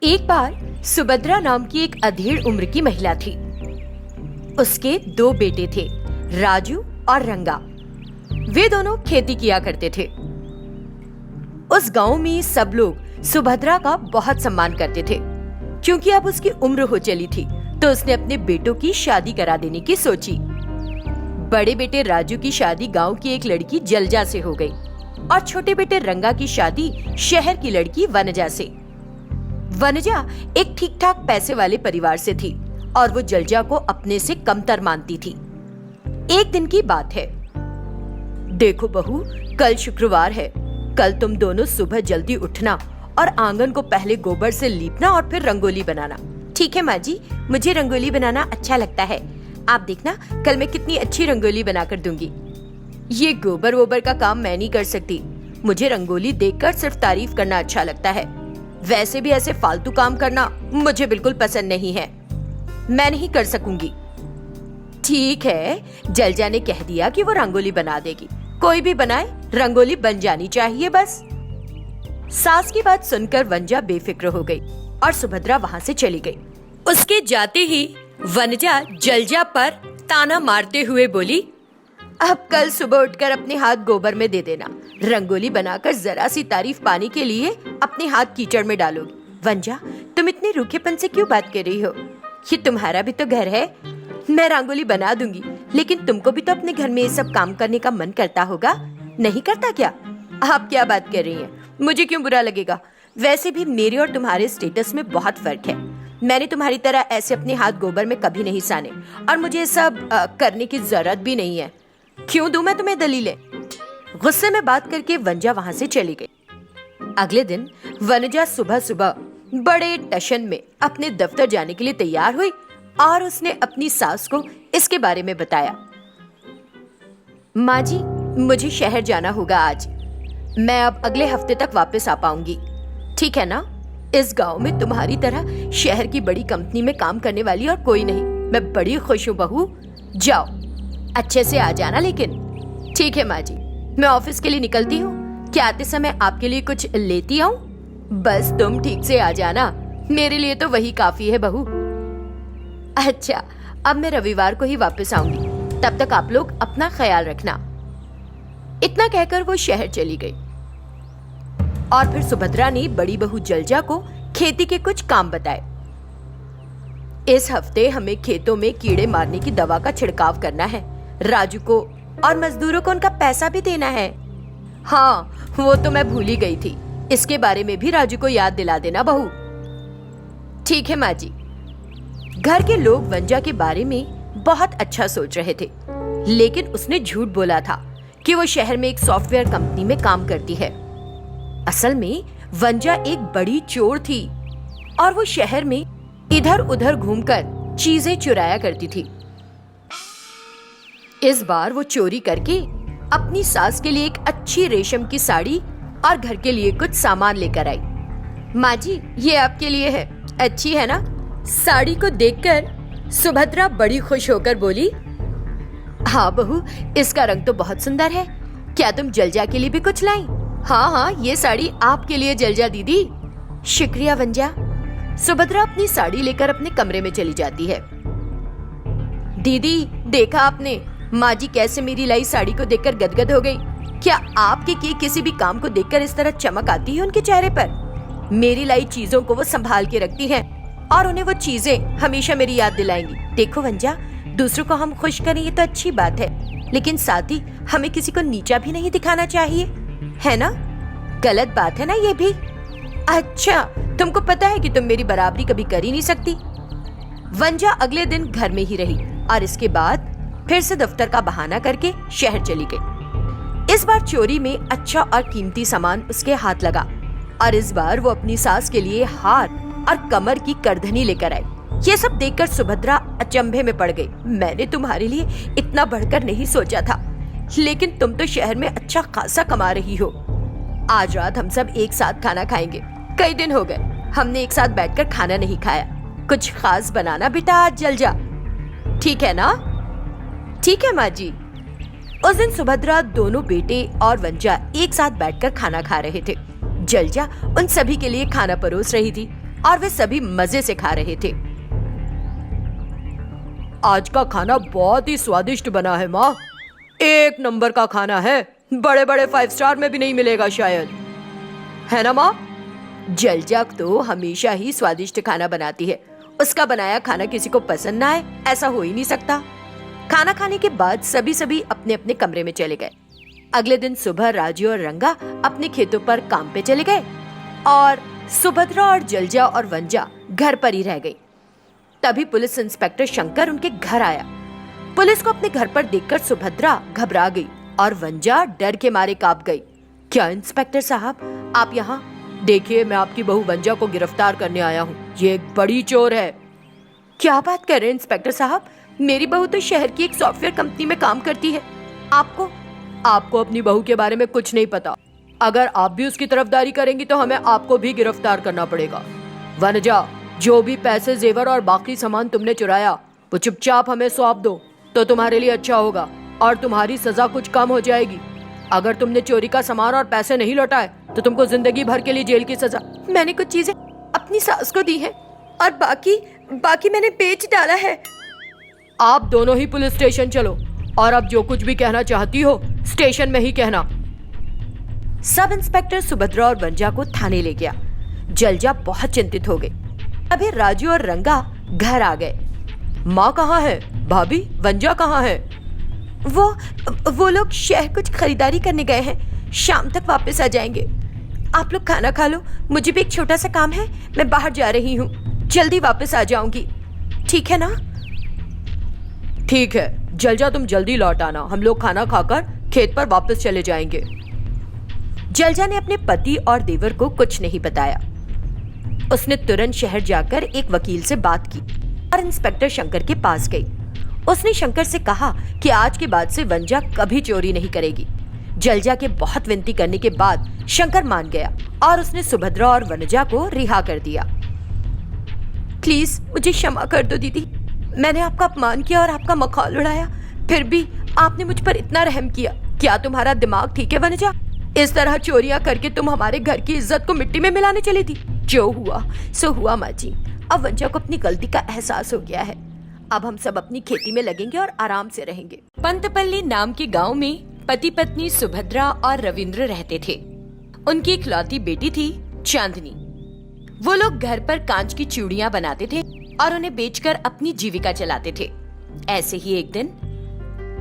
एक बार सुभद्रा नाम की एक अधेड़ उम्र की महिला थी। उसके दो बेटे थे, राजू और रंगा। वे दोनों खेती किया करते थे। उस गांव में सब लोग सुभद्रा का बहुत सम्मान करते थे, क्योंकि अब उसकी उम्र हो चली थी, तो उसने अपने बेटों की शादी करा देने की सोची। बड़े बेटे राजू की शादी गांव की एक लड़की जलजा से हो गई और छोटे बेटे रंगा की शादी शहर की लड़की वनजा से। वनजा एक ठीक ठाक पैसे वाले परिवार से थी और वो जलजा को अपने से कमतर मानती थी। एक दिन की बात है। देखो बहू, कल शुक्रवार है। कल तुम दोनों सुबह जल्दी उठना और आंगन को पहले गोबर से लीपना और फिर रंगोली बनाना। ठीक है माँ जी, मुझे रंगोली बनाना अच्छा लगता है। आप देखना कल मैं कितनी अच्छी रंगोली बनाकर दूंगी। ये गोबर वोबर का काम मैं नहीं कर सकती। मुझे रंगोली देखकर सिर्फ तारीफ करना अच्छा लगता है। वैसे भी ऐसे फालतू काम करना मुझे बिल्कुल पसंद नहीं है। मैं नहीं कर सकूंगी। ठीक है, जलजा ने कह दिया कि वो रंगोली बना देगी। कोई भी बनाए, रंगोली बन जानी चाहिए बस। सास की बात सुनकर वनजा बेफिक्र हो गई और सुभद्रा वहां से चली गई। उसके जाते ही वनजा जलजा पर ताना मारते हुए बोली, अब कल सुबह उठकर अपने हाथ गोबर में दे देना। रंगोली बनाकर जरा सी तारीफ पाने के लिए अपने हाथ कीचड़ में डालोगी। वनजा, तुम इतने रूखेपन से क्यों बात कर रही हो? ये तुम्हारा भी तो घर है। मैं रंगोली बना दूंगी, लेकिन तुमको भी तो अपने घर में ये सब काम करने का मन करता होगा, नहीं करता क्या? आप क्या बात कर रही हैं? मुझे क्यों बुरा लगेगा? वैसे भी मेरे और तुम्हारे स्टेटस में बहुत फर्क है। मैंने तुम्हारी तरह ऐसे अपने हाथ गोबर में कभी नहीं साने और मुझे सब करने की जरूरत भी नहीं है। क्यों दूं मैं तुम्हें दलीलें? गुस्से में बात करके वनजा वहां से चली गई। अगले दिन वनजा सुबह सुबह बड़े टशन में अपने दफ्तर जाने के लिए तैयार हुई और उसने अपनी सास को इसके बारे में बताया। माँ जी, मुझे शहर जाना होगा आज। मैं अब अगले हफ्ते तक वापस आ पाऊंगी। ठीक है ना? इस गांव में तुम्हारी तरह शहर की बड़ी कंपनी में काम करने वाली और कोई नहीं। मैं बड़ी खुश हूँ बहू। जाओ, अच्छे से आ जाना लेकिन। ठीक है माँ जी, मैं ऑफिस के लिए निकलती हूँ। क्या आते समय आपके लिए कुछ लेती आऊं? बस तुम ठीक से आ जाना, मेरे लिए तो वही काफी है बहू। अच्छा, अब मैं रविवार को ही वापस आऊंगी। तब तक आप लोग अपना ख्याल रखना। इतना कहकर वो शहर चली गई। और फिर सुभद्रा ने बड़ी बहू जलजा को खेती के कुछ काम बताए। इस हफ्ते हमें खेतों में कीड़े मारने की दवा का छिड़काव करना है। राजू को और मजदूरों को उनका पैसा भी देना है। हाँ, वो तो मैं भूल ही गई थी। इसके बारे में भी राजू को याद दिला देना बहू। ठीक है माँ जी। घर के लोग वनजा के बारे में बहुत अच्छा सोच रहे थे, लेकिन उसने झूठ बोला था कि वो शहर में एक सॉफ्टवेयर कंपनी में काम करती है। असल में वनजा एक बड़ी चोर थी और वो शहर में इधर उधर घूमकर चीजें चुराया करती थी। इस बार वो चोरी करके अपनी सास के लिए एक अच्छी रेशम की साड़ी और घर के लिए कुछ सामान लेकर आई। माँ जी, ये आपके लिए है, अच्छी है ना? साड़ी को देखकर सुभद्रा बड़ी खुश होकर बोली, हाँ बहू, इसका रंग तो बहुत सुंदर है। क्या तुम जलजा के लिए भी कुछ लाई? हाँ हाँ, ये साड़ी आपके लिए जलजा दीदी। शुक्रिया वनजा। सुभद्रा अपनी साड़ी लेकर अपने कमरे में चली जाती है। दीदी, देखा आपने माँ जी कैसे मेरी लाई साड़ी को देखकर गदगद हो गई? क्या आपके किए किसी भी काम को देखकर इस तरह चमक आती है उनके चेहरे पर? मेरी लाई चीजों को वो संभाल के रखती हैं और उन्हें वो चीजें हमेशा मेरी याद दिलाएंगी। देखो वनजा, दूसरों को हम खुश करें ये तो अच्छी बात है, लेकिन साथ ही हमें किसी को नीचा भी नहीं दिखाना चाहिए, है ना? गलत बात है ना ये भी? अच्छा, तुमको पता है कि तुम मेरी बराबरी कभी कर ही नहीं सकती। वनजा अगले दिन घर में ही रही और इसके बाद फिर से दफ्तर का बहाना करके शहर चली गई। इस बार चोरी में अच्छा और कीमती सामान उसके हाथ लगा और इस बार वो अपनी सास के लिए हार और कमर की करधनी लेकर आई। ये सब देखकर सुभद्रा अचंभे में पड़ गई। मैंने तुम्हारे लिए इतना बढ़कर नहीं सोचा था, लेकिन तुम तो शहर में अच्छा खासा कमा रही हो। आज रात हम सब एक साथ खाना खाएंगे। कई दिन हो गए हमने एक साथ बैठकर खाना नहीं खाया। कुछ खास बनाना बेटा आज जलजा। ठीक है ना? ठीक है माँ जी। उस दिन सुभद्रा, दोनों बेटे और वनजा एक साथ बैठकर खाना खा रहे थे। जलजा उन सभी के लिए खाना परोस रही थी और वे सभी मजे से खा रहे थे। आज का खाना बहुत ही स्वादिष्ट बना है माँ, एक नंबर का खाना है, बड़े बड़े 5 स्टार में भी नहीं मिलेगा शायद, है ना माँ? जलजा तो हमेशा ही स्वादिष्ट खाना बनाती है, उसका बनाया खाना किसी को पसंद ना आए ऐसा हो ही नहीं सकता। खाना खाने के बाद सभी अपने अपने कमरे में चले गए। अगले दिन सुबह राजू और रंगा अपने खेतों पर काम पे चले गए और सुभद्रा और जलजा और वंजा घर पर ही रह गई। तभी पुलिस इंस्पेक्टर शंकर उनके घर आया। पुलिस को अपने घर पर देखकर सुभद्रा घबरा गई और वंजा डर के मारे कांप गई। क्या इंस्पेक्टर साहब आप यहाँ? देखिए, मैं आपकी बहू वंजा को गिरफ्तार करने आया हूँ, ये एक बड़ी चोर है। क्या बात कर रहे हैं इंस्पेक्टर साहब? मेरी बहू तो शहर की एक सॉफ्टवेयर कंपनी में काम करती है। आपको अपनी बहू के बारे में कुछ नहीं पता। अगर आप भी उसकी तरफदारी करेंगी तो हमें आपको भी गिरफ्तार करना पड़ेगा। वनजा, जो भी पैसे, जेवर और बाकी सामान तुमने चुराया वो चुपचाप हमें सौंप दो तो तुम्हारे लिए अच्छा होगा और तुम्हारी सजा कुछ कम हो जाएगी। अगर तुमने चोरी का सामान और पैसे नहीं लौटाए तो तुमको जिंदगी भर के लिए जेल की सजा। मैंने कुछ चीजें अपनी सास को दी हैं और बाकी मैंने बेच डाला है। आप दोनों ही पुलिस स्टेशन चलो और अब जो कुछ भी कहना चाहती हो स्टेशन में ही कहना। सब इंस्पेक्टर सुभद्रा और वंजा को थाने ले गया। जलजा बहुत चिंतित हो गई। अभी राजू और रंगा घर आ गए। माँ कहाँ है? भाभी, वंजा कहाँ है? वो लोग शहर कुछ खरीदारी करने गए हैं, शाम तक वापस आ जाएंगे। आप लोग खाना खा लो, मुझे भी एक छोटा सा काम है, मैं बाहर जा रही हूँ, जल्दी वापस आ जाऊंगी, ठीक है ना? ठीक है, जलजा तुम जल्दी लौट आना, हम लोग खाना खाकर खेत पर वापस चले जाएंगे। जलजा ने अपने पति और देवर को कुछ नहीं बताया। उसने तुरंत शहर जाकर एक वकील से बात की और इंस्पेक्टर शंकर के पास गई। उसने शंकर से कहा कि आज के बाद से वंजा कभी चोरी नहीं करेगी। जलजा के बहुत विनती करने के बाद शंकर मान गया और उसने सुभद्रा और वनजा को रिहा कर दिया। प्लीज मुझे क्षमा कर दो दीदी, मैंने आपका अपमान किया और आपका मखौल उड़ाया, फिर भी आपने मुझ पर इतना रहम किया। क्या तुम्हारा दिमाग ठीक है वनजा? इस तरह चोरियां करके तुम हमारे घर की इज्जत को मिट्टी में मिलाने चली थी। जो हुआ सो हुआ माँ जी, अब वंजा को अपनी गलती का एहसास हो गया है। अब हम सब अपनी खेती में लगेंगे और आराम से रहेंगे। पंतपल्ली नाम के गांव में पति पत्नी सुभद्रा और रविंद्र रहते थे। उनकी इकलौती बेटी थी चांदनी। वो लोग घर पर कांच की चूड़ियां बनाते थे और उन्हें बेचकर अपनी जीविका चलाते थे। ऐसे ही एक दिन,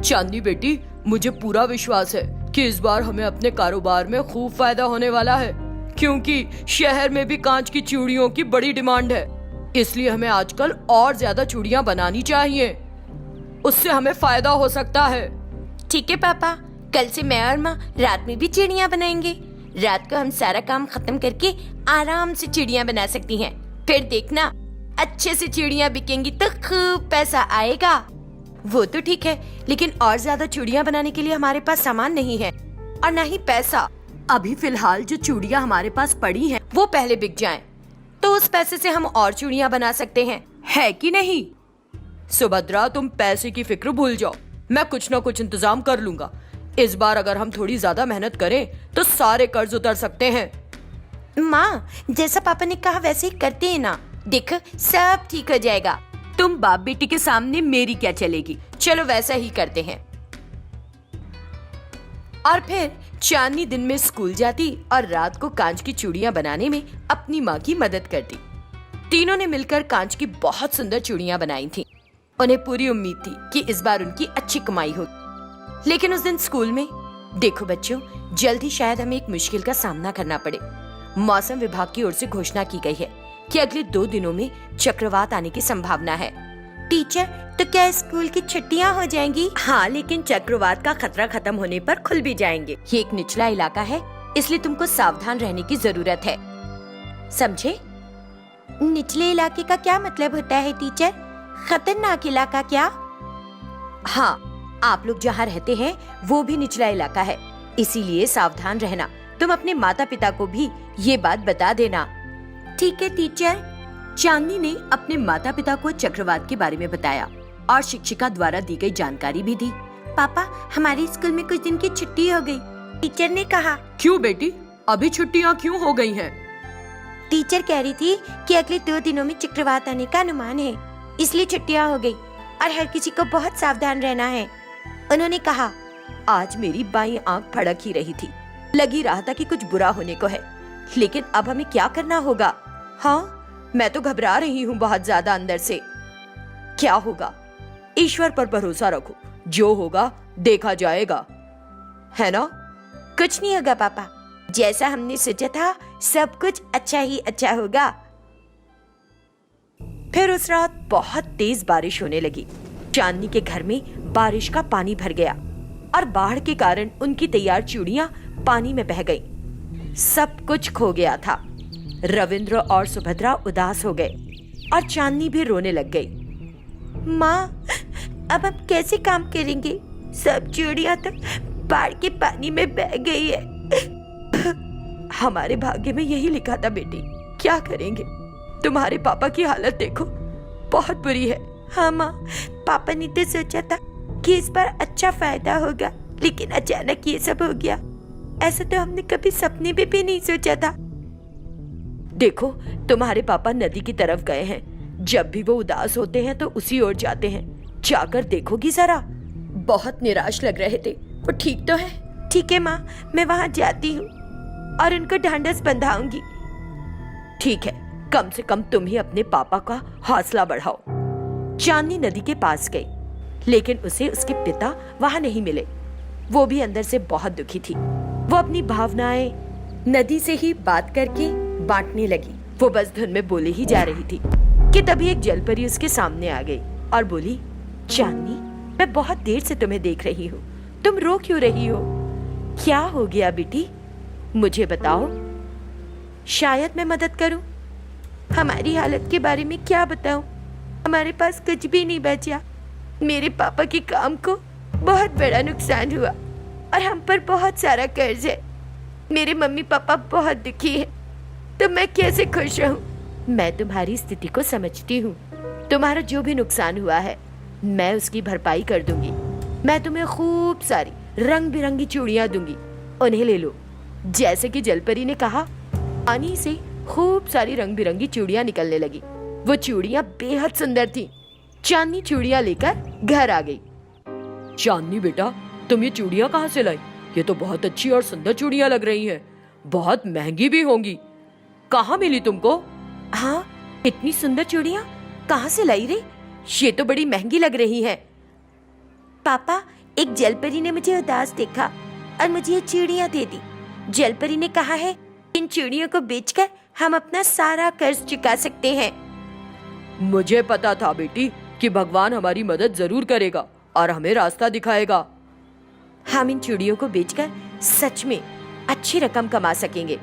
चांदनी बेटी, मुझे पूरा विश्वास है कि इस बार हमें अपने कारोबार में खूब फायदा होने वाला है, क्योंकि शहर में भी कांच की चूड़ियों की बड़ी डिमांड है। इसलिए हमें आजकल और ज्यादा चूड़ियां बनानी चाहिए, उससे हमें फायदा हो सकता है। ठीक है पापा, कल से मैं और माँ रात में भी चिड़ियाँ बनाएंगे। रात को हम सारा काम खत्म करके आराम से चिड़ियाँ बना सकती हैं। फिर देखना, अच्छे से चिड़ियाँ बिकेंगी तो खूब पैसा आएगा। वो तो ठीक है, लेकिन और ज्यादा चूड़ियाँ बनाने के लिए हमारे पास सामान नहीं है और न ही पैसा। अभी फिलहाल जो चूड़ियाँ हमारे पास पड़ी हैं, वो पहले बिक जाएं, तो उस पैसे से हम और चूड़ियाँ बना सकते हैं, है कि नहीं? सुभद्रा, तुम पैसे की फिक्र भूल जाओ, मैं कुछ न कुछ इंतजाम कर लूंगा। इस बार अगर हम थोड़ी ज्यादा मेहनत करें तो सारे कर्ज उतर सकते हैं। माँ, जैसा पापा ने कहा वैसे ही करते हैं ना, देख सब ठीक हो जाएगा। तुम बाप बेटी के सामने मेरी क्या चलेगी, चलो वैसा ही करते हैं। और फिर चांदनी दिन में स्कूल जाती और रात को कांच की चूड़ियां बनाने में अपनी माँ की मदद करती। तीनों ने मिलकर कांच की बहुत सुंदर चूड़ियां बनाई थीं। उन्हें पूरी उम्मीद थी कि इस बार उनकी अच्छी कमाई होगी। लेकिन उस दिन स्कूल में, देखो बच्चों, जल्द ही शायद हमें एक मुश्किल का सामना करना पड़े। मौसम विभाग की ओर से घोषणा की गई है कि अगले 2 दिनों में चक्रवात आने की संभावना है। टीचर, तो क्या स्कूल की छुट्टियां हो जाएंगी? हाँ, लेकिन चक्रवात का खतरा खत्म होने पर खुल भी जाएंगे। ये एक निचला इलाका है, इसलिए तुमको सावधान रहने की जरूरत है, समझे? निचले इलाके का क्या मतलब होता है टीचर? खतरनाक इलाका क्या? हाँ, आप लोग जहाँ रहते हैं वो भी निचला इलाका है, इसीलिए सावधान रहना। तुम अपने माता पिता को भी ये बात बता देना। ठीक है टीचर। चांदनी ने अपने माता पिता को चक्रवात के बारे में बताया और शिक्षिका द्वारा दी गई जानकारी भी दी। पापा, हमारे स्कूल में कुछ दिन की छुट्टी हो गई, टीचर ने कहा। क्यों बेटी, अभी छुट्टियाँ क्यों हो गई हैं? टीचर कह रही थी कि अगले 2 दिनों में चक्रवात आने का अनुमान है, इसलिए छुट्टियां हो गई और हर किसी को बहुत सावधान रहना है। उन्होंने कहा। आज मेरी बाईं आंख फड़क ही रही थी। लगी रहा था कि कुछ बुरा होने को है, लेकिन अब हमें क्या करना होगा? हाँ, मैं तो घबरा रही हूँ बहुत ज्यादा अंदर से। क्या होगा? ईश्वर पर भरोसा रखो, जो होगा देखा जाएगा, है ना? कुछ नहीं होगा पापा, जैसा हमने सोचा था सब कुछ अच्छा ही अच्छा होगा। फिर उस रात बहुत तेज बारिश होने लगी। चांदनी के घर में बारिश का पानी भर गया और बाढ़ के कारण उनकी तैयार चूड़ियां पानी में बह गईं। सब कुछ खो गया था। रविंद्र और सुभद्रा उदास हो गए और चांदनी भी रोने लग गई। माँ, अब हम कैसे काम करेंगे? सब चूड़ियां तो बाढ़ के पानी में बह गई है। हमारे भाग्य में यही लिखा था बेटी, क्या करेंगे? तुम्हारे पापा की हालत देखो, बहुत बुरी है। हाँ माँ, पापा ने तो सोचा था कि इस बार अच्छा फायदा होगा, लेकिन अचानक ये सब हो गया। ऐसा तो हमने कभी सपने में भी नहीं सोचा था। देखो, तुम्हारे पापा नदी की तरफ गए हैं। जब भी वो उदास होते हैं तो उसी ओर जाते हैं। जाकर देखोगी जरा? बहुत निराश लग रहे थे। वो ठीक तो है? ठीक है माँ, मैं वहाँ जाती हूँ और उनको ढांढस बंधाऊंगी। ठीक है, कम से कम तुम ही अपने पापा का हौसला बढ़ाओ। चांदनी नदी के पास गई, लेकिन उसे उसके पिता वहां नहीं मिले। वो भी अंदर से बहुत दुखी थी। वो अपनी भावनाएं नदी से ही बात करके बांटने लगी। वो बस धुन में बोले ही जा रही थी कि तभी एक जलपरी उसके सामने आ गई और बोली, चांदनी, मैं बहुत देर से तुम्हें देख रही हूँ, तुम रो क्यों रही हो? क्या हो गया बेटी, मुझे बताओ, शायद मैं मदद करूं। हमारी हालत के बारे में क्या बताऊं? हमारे पास कुछ भी नहीं बचा। मेरे पापा के काम को बहुत बड़ा नुकसान हुआ और हम पर बहुत सारा कर्ज है। मेरे मम्मी पापा बहुत दुखी हैं, तो मैं कैसे खुश रहूं? मैं तुम्हारी स्थिति को समझती हूँ। तुम्हारा जो भी नुकसान हुआ है, मैं उसकी भरपाई कर दूंगी। मैं तुम्हें खूब सारी रंग बिरंगी चूड़ियां दूंगी, उन्हें ले लो। जैसे कि जलपरी ने कहा, पानी से खूब सारी रंग बिरंगी चूड़ियां निकलने लगी। वो चूड़ियां बेहद सुंदर थीं। चांदनी चूड़ियां लेकर घर आ गई। चांदनी बेटा, तुम ये चूड़ियां कहाँ से लाई? ये तो बहुत अच्छी और सुंदर चूड़ियां लग रही हैं, बहुत महंगी भी होंगी। कहाँ मिली तुमको? हाँ, इतनी सुंदर चूड़ियां कहाँ से लाई रे? ये तो बड़ी महंगी लग रही हैं। पापा, एक जलपरी ने मुझे उदास देखा और मुझे ये चूड़ियां दे दी। जलपरी ने कहा है, इन चूड़ियों को बेचकर हम अपना सारा कर्ज चुका सकते हैं। मुझे पता था बेटी कि भगवान हमारी मदद जरूर करेगा और हमें रास्ता दिखाएगा। हम इन चूड़ियों को बेचकर सच में अच्छी रकम कमा सकेंगे।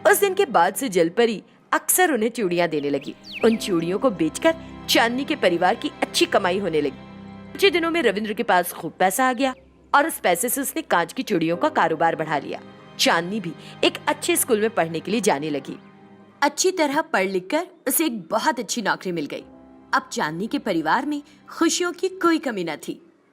उस दिन के बाद से जलपरी अक्सर उन्हें चूड़ियां देने लगी। उन चूड़ियों को बेचकर चांदनी के परिवार की अच्छी कमाई होने लगी। कुछ ही दिनों में रविंद्र के पास खूब पैसा आ गया और उस पैसे से उसने कांच की चूड़ियों का कारोबार बढ़ा लिया। चांदनी भी एक अच्छे स्कूल में पढ़ने के लिए जाने लगी। अच्छी तरह पढ़ लिखकर उसे एक बहुत अच्छी नौकरी मिल गई। अब चांदनी के परिवार में खुशियों की कोई कमी न थी।